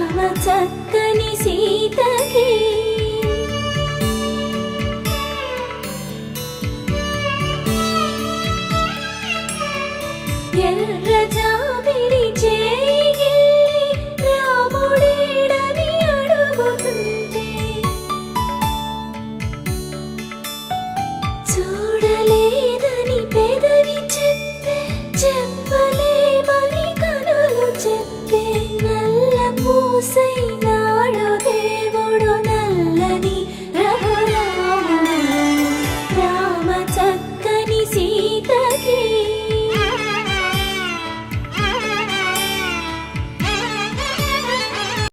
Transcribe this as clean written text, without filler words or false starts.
రామ చక్కని సీతకి ఎర్ర జాబిలి చేయి రాముడేడని అడుగుతుంటే చూడలేదని పెదవి చెప్పలేమని కనులు చెప్పే నల్ల పూసై